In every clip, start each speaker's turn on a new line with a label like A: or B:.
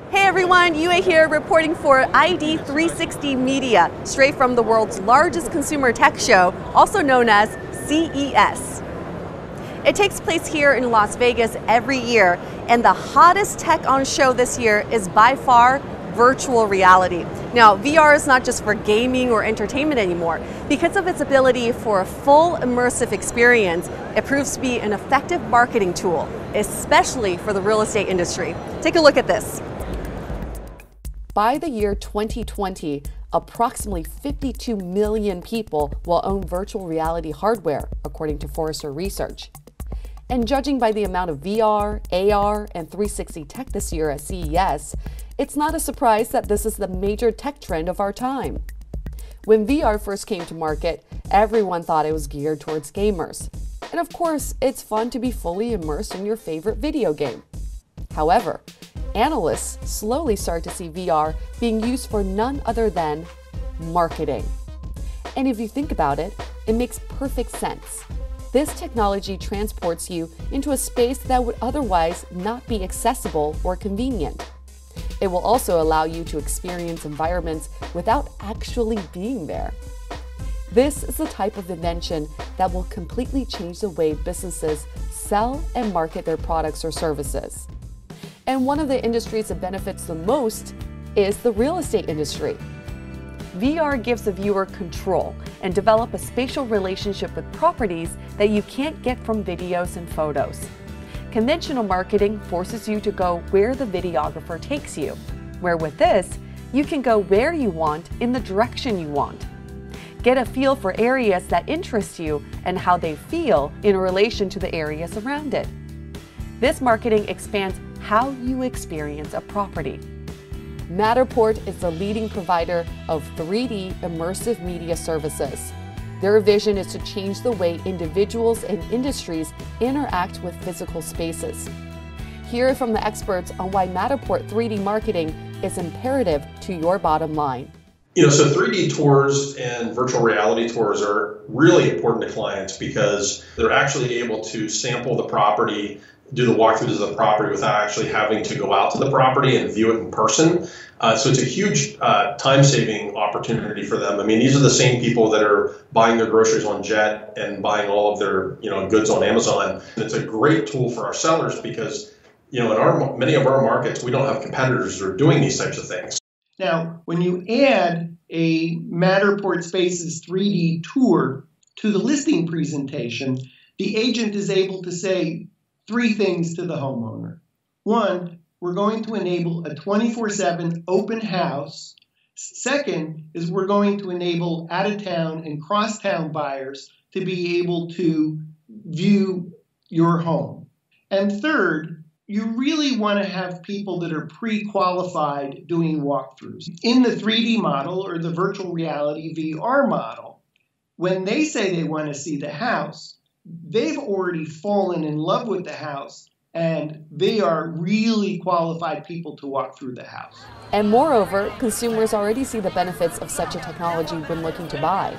A: Hey everyone, UA here reporting for ID360 Media, straight from the world's largest consumer tech show, also known as CES. It takes place here in Las Vegas every year, and the hottest tech on show this year is by far virtual reality. Now, VR is not just for gaming or entertainment anymore. Because of its ability for a full immersive experience, it proves to be an effective marketing tool, especially for the real estate industry. Take a look at this. By the year 2020, approximately 52 million people will own virtual reality hardware, according to Forrester Research. And judging by the amount of VR, AR, and 360 tech this year at CES, it's not a surprise that this is the major tech trend of our time. When VR first came to market, everyone thought it was geared towards gamers. And of course, it's fun to be fully immersed in your favorite video game. However, analysts slowly start to see VR being used for none other than marketing. And if you think about it, it makes perfect sense. This technology transports you into a space that would otherwise not be accessible or convenient. It will also allow you to experience environments without actually being there. This is the type of invention that will completely change the way businesses sell and market their products or services. And one of the industries that benefits the most is the real estate industry. VR gives the viewer control and develop a spatial relationship with properties that you can't get from videos and photos. Conventional marketing forces you to go where the videographer takes you, where with this, you can go where you want in the direction you want. Get a feel for areas that interest you and how they feel in relation to the areas around it. This marketing expands how you experience a property. Matterport is the leading provider of 3D immersive media services. Their vision is to change the way individuals and industries interact with physical spaces. Hear from the experts on why Matterport 3D marketing is imperative to your bottom line.
B: So 3D tours and virtual reality tours are really important to clients because they're actually able to sample the property, do the walkthroughs of the property without actually having to go out to the property and view it in person. So it's a huge time-saving opportunity for them. I mean, these are the same people that are buying their groceries on Jet and buying all of their goods on Amazon. And it's a great tool for our sellers because in many of our markets, we don't have competitors that are doing these types of things.
C: Now, when you add a Matterport Spaces 3D tour to the listing presentation, the agent is able to say three things to the homeowner. One, we're going to enable a 24/7 open house. Second is we're going to enable out-of-town and cross-town buyers to be able to view your home. And third, you really want to have people that are pre-qualified doing walkthroughs. In the 3D model or the virtual reality VR model, when they say they want to see the house, they've already fallen in love with the house and they are really qualified people to walk through the house.
A: And moreover, consumers already see the benefits of such a technology when looking to buy.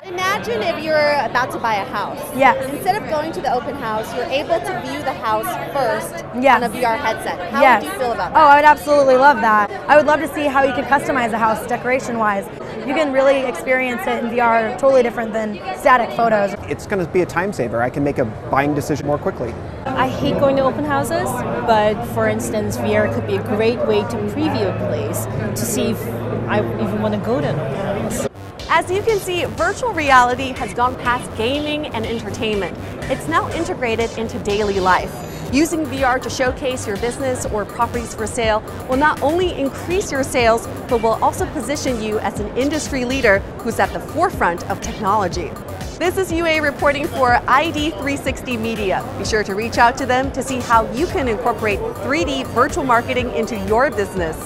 D: Imagine if you're about to buy a house.
E: Yes.
D: Instead of going to the open house, you're able to view the house first
E: Yes.
D: on a VR headset. How
E: Yes.
D: would you feel about
E: Oh,
D: that?
E: I would absolutely love that. I would love to see how you could customize a house decoration-wise. You can really experience it in VR totally different than static photos.
F: It's going to be a time saver. I can make a buying decision more quickly.
G: I hate going to open houses, but for instance, VR could be a great way to preview a place to see if I even want to go to an open house.
A: As you can see, virtual reality has gone past gaming and entertainment. It's now integrated into daily life. Using VR to showcase your business or properties for sale will not only increase your sales, but will also position you as an industry leader who's at the forefront of technology. This is UA reporting for ID360 Media. Be sure to reach out to them to see how you can incorporate 3D virtual marketing into your business.